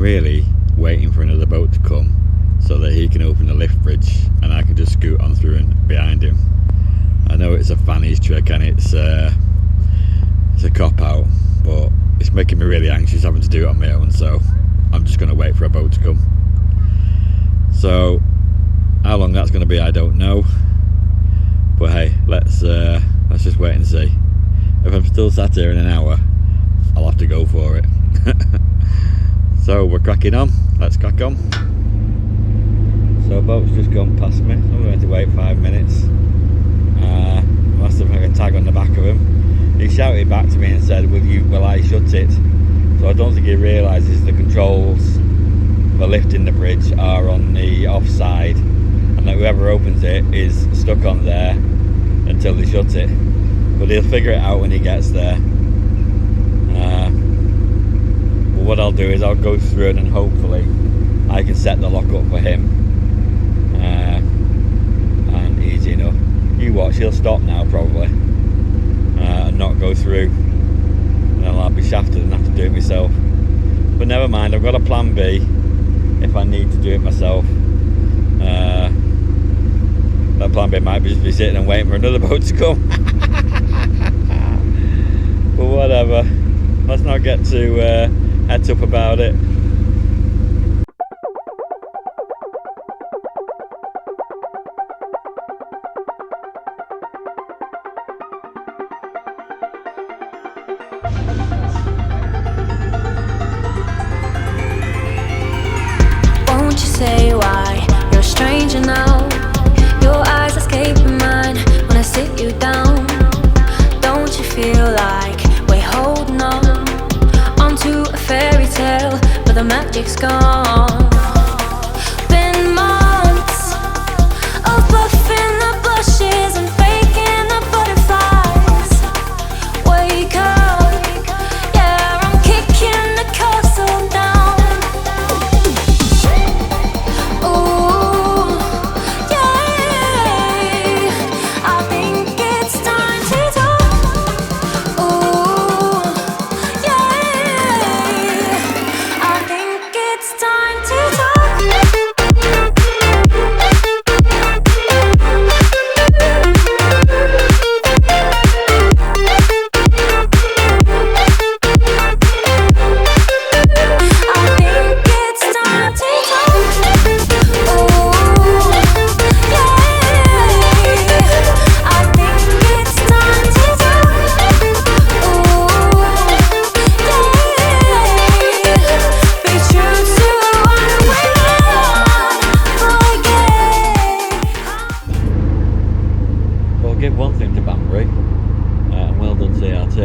really waiting for another boat to come so that he can open the lift bridge and I can just scoot on through and behind him. I know it's a fanny's trick and it's a cop out, but it's making me really anxious having to do it on my own, so I'm just going to wait for a boat to come. So how long that's going to be I don't know, but hey, let's just wait and see. If I'm still sat here in an hour, I'll have to go for it. So we're cracking on, let's crack on. So a boat's just gone past me, I'm going to wait 5 minutes. I asked if I can tag on the back of him. He shouted back to me and said, will I shut it? So I don't think he realises the controls for lifting the bridge are on the offside, and that whoever opens it is stuck on there until they shut it. But he'll figure it out when he gets there. But what I'll do is I'll go through it and hopefully I can set the lock up for him. And easy enough. You watch, he'll stop now probably and not go through, and then I'll be shafted and have to do it myself. But never mind, I've got a plan B if I need to do it myself. That plan B might just be sitting and waiting for another boat to come. But whatever, let's not get too heads up about it. Won't you say why you're a stranger now? Your eyes escaping mine when I sit you down. Don't you feel like we're holding on onto a fairy tale, but the magic's gone? Been months of bluffing the bushes and faking the butterflies. Wake up, yeah, I'm kicking the castle down. Give one thing to Banbury, and well done CRT,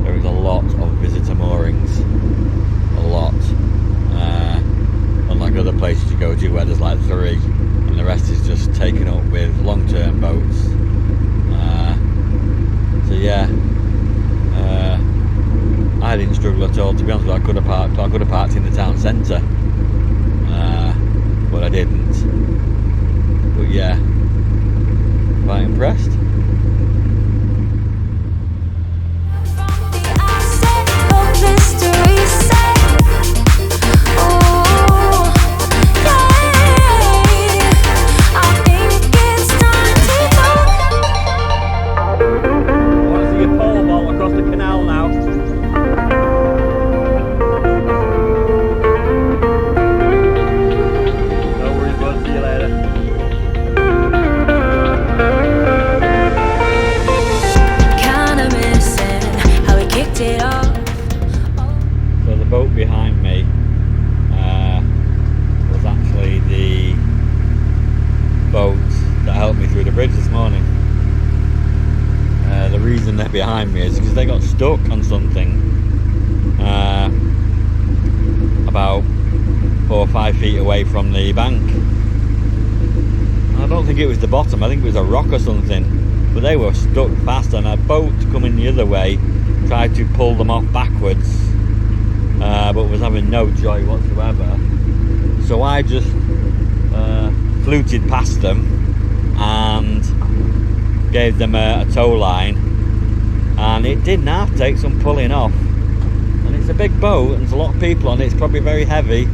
there is a lot of visitor moorings, a lot, unlike other places you go to where there's like 3 and the rest is just taken up with long-term boats. So yeah, I didn't struggle at all, to be honest with you. I could have parked in the town centre, but I didn't. But yeah, quite impressed. Across the canal now. No worries, bud. See you later. Kinda missing how we kicked it off. So the boat behind me was actually the boat that helped me through the bridge this morning. The reason they're behind me is because they got stuck on something about 4 or 5 feet away from the bank. I don't think it was the bottom, I think it was a rock or something, but they were stuck fast, and a boat coming the other way tried to pull them off backwards, but was having no joy whatsoever. So I just fluted past them and gave them a tow line, and it did now take some pulling off, and it's a big boat and there's a lot of people on it. It's probably very heavy.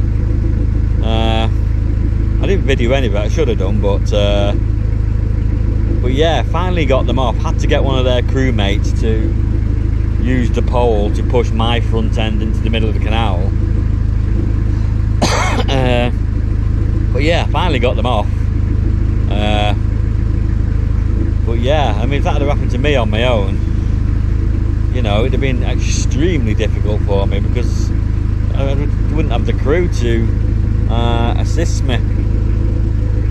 I didn't video any of it, I should have done, but yeah, finally got them off. Had to get one of their crewmates to use the pole to push my front end into the middle of the canal. But yeah, finally got them off. But yeah, I mean, if that had happened to me on my own, you know, it'd have been extremely difficult for me because I wouldn't have the crew to assist me.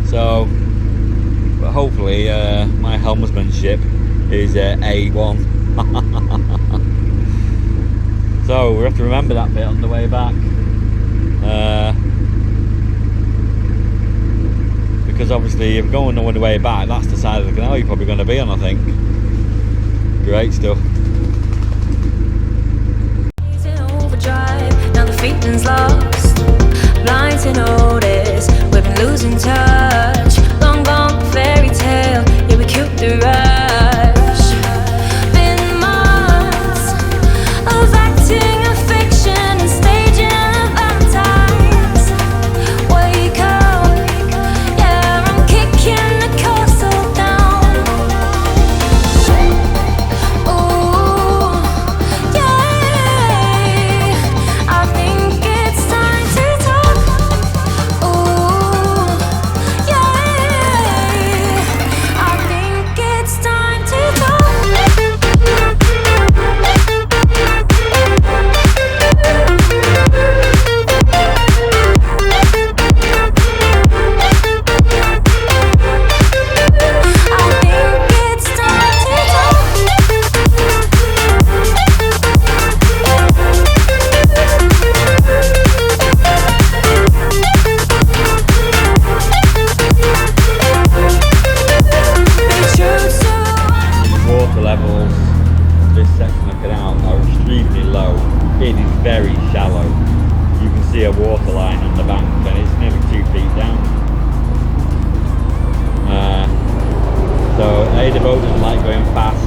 So, but hopefully my helmsmanship is A1. So we have to remember that bit on the way back, because obviously if you're going on the way back, that's the side of the canal you're probably going to be on, I think. Great stuff. Now the feeling's lost, blind to notice we've been losing touch. Long gone fairy tale, yeah, we killed the rush. Been months of acting a fiction and staging a Valentine's. Wake up, yeah, I'm kicking the castle down. Ooh, yeah, I think it's time to talk. Ooh, yeah, I think it's time to talk. Water levels, this section of canal are extremely low. It is very shallow. You can see a water line on the bank and it's nearly 2 feet down. So A, the boat doesn't like going fast.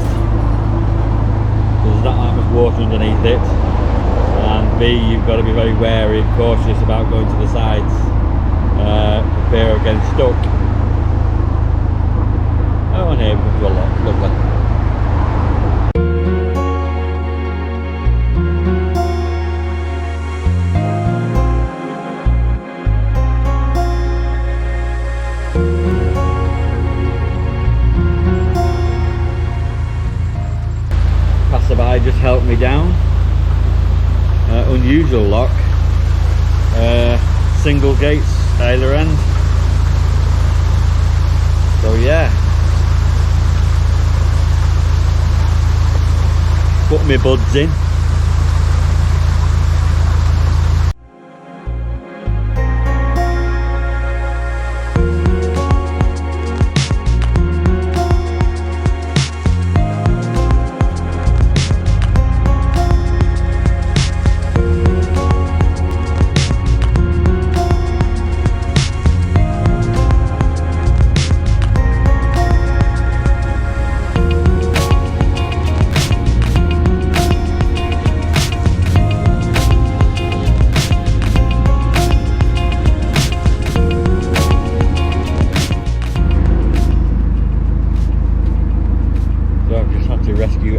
There's not that much water underneath it. And B, you've got to be very wary and cautious about going to the sides for fear of getting stuck. Oh, and here we come to a lock. Lovely. Passerby just helped me down. Unusual lock. Single gates either end. So yeah. Put my buds in.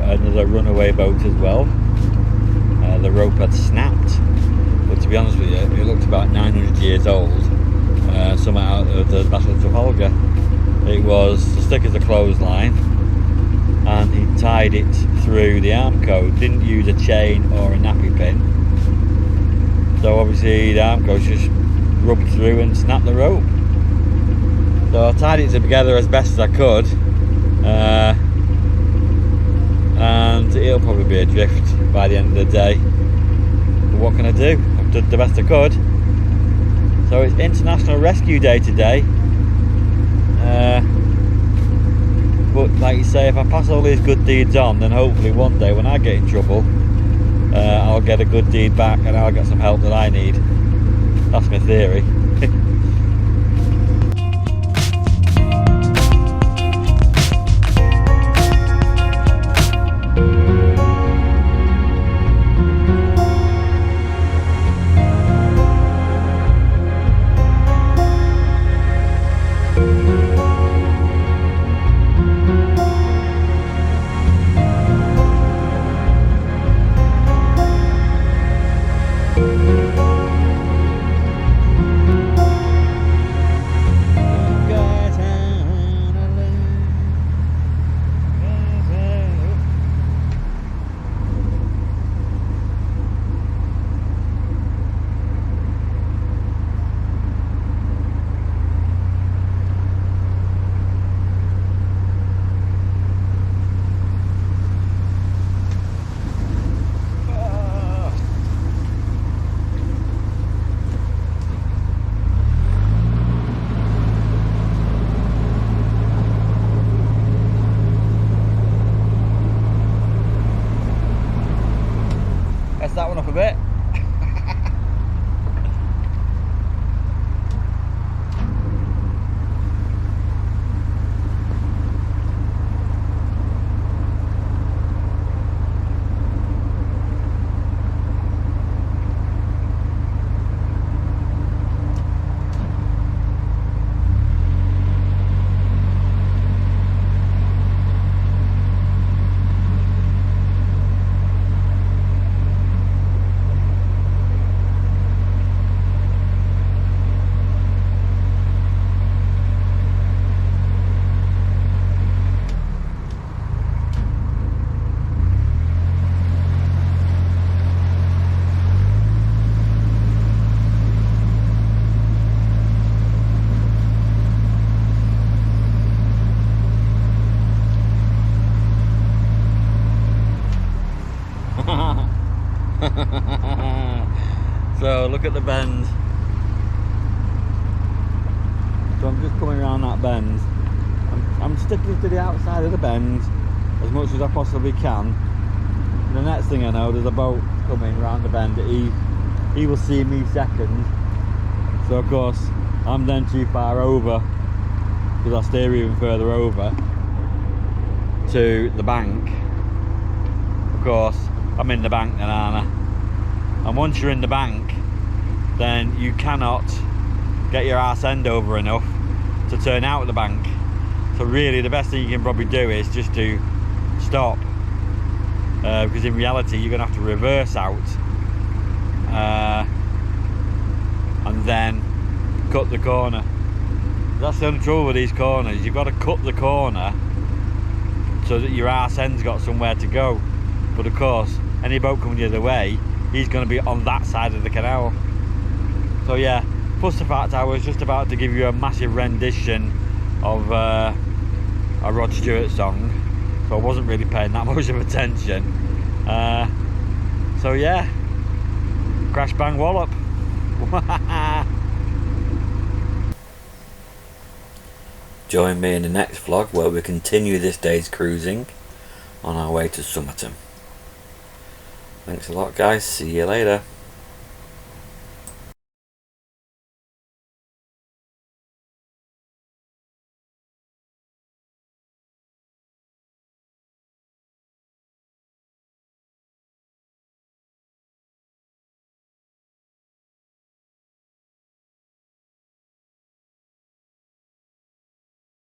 Another runaway boat as well. The rope had snapped, but to be honest with you, it looked about 900 years old. Somewhere out of the Battle of Trafalgar. It was as thick as a clothesline, and he tied it through the arm code. Didn't use a chain or a nappy pin, so obviously the arm code just rubbed through and snapped the rope. So I tied it together as best as I could. And it'll probably be adrift by the end of the day, but what can I do? I've done the best I could. So it's International Rescue Day today, but like you say, if I pass all these good deeds on, then hopefully one day when I get in trouble, I'll get a good deed back and I'll get some help that I need. That's my theory. Mess that one up a bit. So look at the bend. So I'm just coming around that bend. I'm sticking to the outside of the bend as much as I possibly can. And the next thing I know, there's a boat coming around the bend. He will see me second. So of course I'm then too far over, because I'll steer even further over to the bank. Of course I'm in the bank then, aren't I? And once you're in the bank, then you cannot get your arse end over enough to turn out of the bank. So really the best thing you can probably do is just to stop, because in reality you're going to have to reverse out and then cut the corner. That's the only trouble with these corners. You've got to cut the corner so that your arse end's got somewhere to go. But of course, any boat coming the other way, he's going to be on that side of the canal. So yeah, plus the fact I was just about to give you a massive rendition of a Rod Stewart song, so I wasn't really paying that much of attention. So yeah, crash bang wallop. Join me in the next vlog where we continue this day's cruising on our way to Somerton. Thanks a lot guys, see you later.